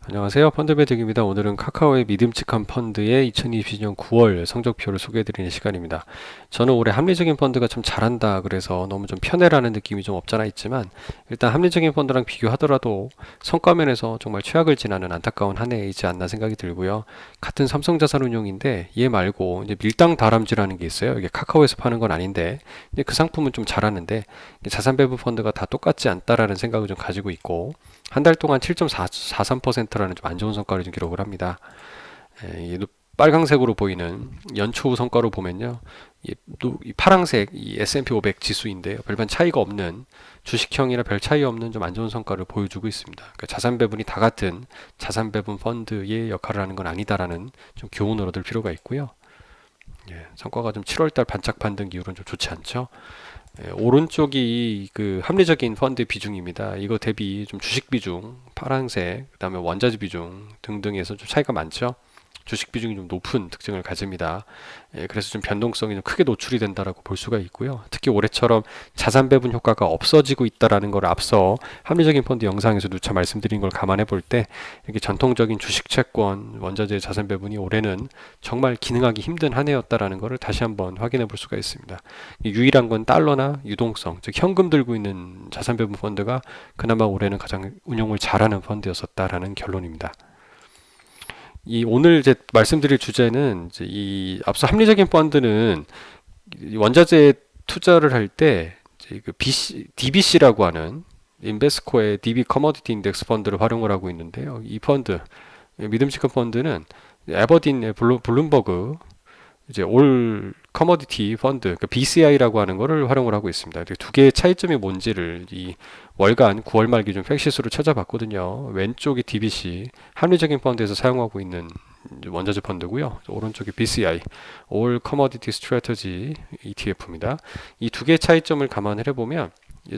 안녕하세요. 펀드배득입니다. 오늘은 카카오의 믿음직한 펀드의 2022년 9월 성적표를 소개해드리는 시간입니다. 저는 올해 합리적인 펀드가 좀 잘한다 그래서 너무 좀 편애라는 느낌이 좀 없잖아 있지만 일단 합리적인 펀드랑 비교하더라도 성과면에서 정말 최악을 지나는 안타까운 한 해이지 않나 생각이 들고요. 같은 삼성자산운용인데 얘 말고 이제 밀당 다람쥐라는 게 있어요. 이게 카카오에서 파는 건 아닌데 근데 그 상품은 좀 잘하는데 자산배분 펀드가 다 똑같지 않다라는 생각을 좀 가지고 있고 한 달 동안 7.43%라는 좀 안 좋은 성과를 좀 기록을 합니다. 얘도 빨강색으로 보이는 연초 성과로 보면요. 이 파랑색 이 S&P 500 지수인데요. 별반 차이가 없는 주식형이나 별 차이 없는 좀 안 좋은 성과를 보여주고 있습니다. 그러니까 자산 배분이 다 같은 자산 배분 펀드의 역할을 하는 건 아니다라는 좀 교훈을 얻을 필요가 있고요. 성과가 좀 7월달 반짝 반등 이후로는 좀 좋지 않죠. 오른쪽이 그 합리적인 펀드 비중입니다. 이거 대비 좀 주식 비중, 파란색, 그다음에 원자재 비중 등등에서 좀 차이가 많죠. 주식 비중이 좀 높은 특징을 가집니다. 그래서 좀 변동성이 좀 크게 노출이 된다라고 볼 수가 있고요. 특히 올해처럼 자산 배분 효과가 없어지고 있다라는 걸 앞서 합리적인 펀드 영상에서 누차 말씀드린 걸 감안해 볼 때 이렇게 전통적인 주식 채권, 원자재 자산 배분이 올해는 정말 기능하기 힘든 한 해였다라는 것을 다시 한번 확인해 볼 수가 있습니다. 유일한 건 달러나 유동성, 즉 현금 들고 있는 자산 배분 펀드가 그나마 올해는 가장 운용을 잘하는 펀드였었다라는 결론입니다. 이 오늘 이제 말씀드릴 주제는 이제 이 앞서 합리적인 펀드는 원자재 투자를 할 때 그 DBC라고 하는 인베스코의 DB 커머디티 인덱스 펀드를 활용을 하고 있는데요. 이 펀드 믿음직한 펀드는 에버딘의 블룸버그 이제 올 커머디티 펀드 그러니까 BCI라고 하는 거를 활용을 하고 있습니다. 두 개의 차이점이 뭔지를 이 월간 9월 말 기준 팩시스로 찾아봤거든요. 왼쪽이 DBC 합리적인 펀드에서 사용하고 있는 원자재 펀드고요. 오른쪽이 BCI 올 커머디티 스트래터지 ETF입니다. 이 두 개의 차이점을 감안을 해보면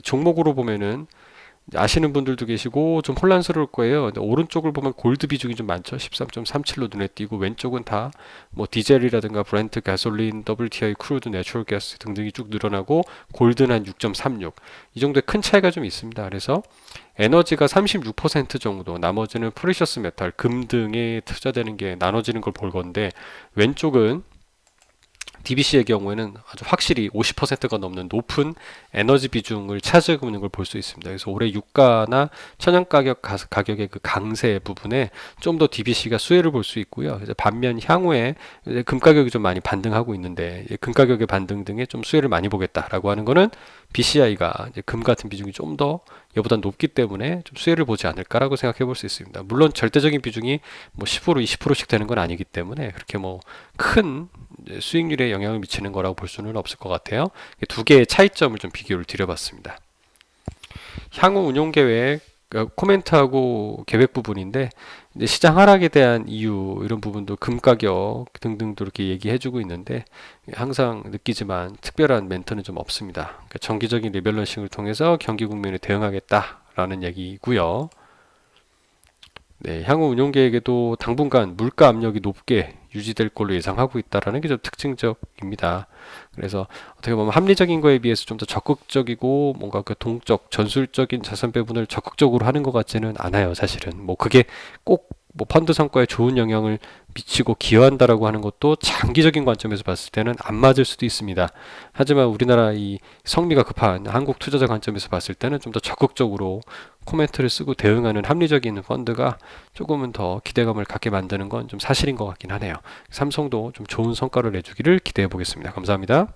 종목으로 보면은 아시는 분들도 계시고 좀 혼란스러울 거예요. 오른쪽을 보면 골드 비중이 좀 많죠. 13.37로 눈에 띄고 왼쪽은 다 뭐 디젤이라든가 브렌트, 가솔린, WTI, 크루드, 내추럴 가스 등등이 쭉 늘어나고 골드는 한 6.36. 이 정도의 큰 차이가 좀 있습니다. 그래서 에너지가 36% 정도, 나머지는 프레셔스 메탈, 금 등에 투자되는 게 나눠지는 걸 볼 건데 왼쪽은 DBC의 경우에는 아주 확실히 50%가 넘는 높은 에너지 비중을 차지하고 있는 걸 볼 수 있습니다. 그래서 올해 유가나 천연 가격의 그 강세 부분에 좀 더 DBC가 수혜를 볼 수 있고요. 이제 반면 향후에 이제 금 가격이 좀 많이 반등하고 있는데 금 가격의 반등 등에 좀 수혜를 많이 보겠다라고 하는 거는 BCI가 이제 금 같은 비중이 좀 더 얘보다 높기 때문에 좀 수혜를 보지 않을까라고 생각해 볼 수 있습니다. 물론 절대적인 비중이 뭐 10% 20%씩 되는 건 아니기 때문에 그렇게 뭐 큰 수익률에 영향을 미치는 거라고 볼 수는 없을 것 같아요. 두 개의 차이점을 좀 비교를 드려봤습니다. 향후 운용 계획 코멘트하고 계획 부분인데 이제 시장 하락에 대한 이유 이런 부분도 금 가격 등등도 이렇게 얘기해주고 있는데 항상 느끼지만 특별한 멘트는 좀 없습니다. 그러니까 정기적인 리밸런싱을 통해서 경기 국면에 대응하겠다라는 얘기고요. 네, 향후 운용 계획에도 당분간 물가 압력이 높게 유지될 걸로 예상하고 있다라는 게 좀 특징적입니다. 그래서 어떻게 보면 합리적인 거에 비해서 좀 더 적극적이고 뭔가 그 동적 전술적인 자산 배분을 적극적으로 하는 것 같지는 않아요, 사실은. 뭐 그게 꼭 뭐 펀드 성과에 좋은 영향을 미치고 기여한다라고 하는 것도 장기적인 관점에서 봤을 때는 안 맞을 수도 있습니다. 하지만 우리나라 이 성미가 급한 한국 투자자 관점에서 봤을 때는 좀 더 적극적으로 코멘트를 쓰고 대응하는 합리적인 펀드가 조금은 더 기대감을 갖게 만드는 건 좀 사실인 것 같긴 하네요. 삼성도 좀 좋은 성과를 내주기를 기대해 보겠습니다. 감사합니다.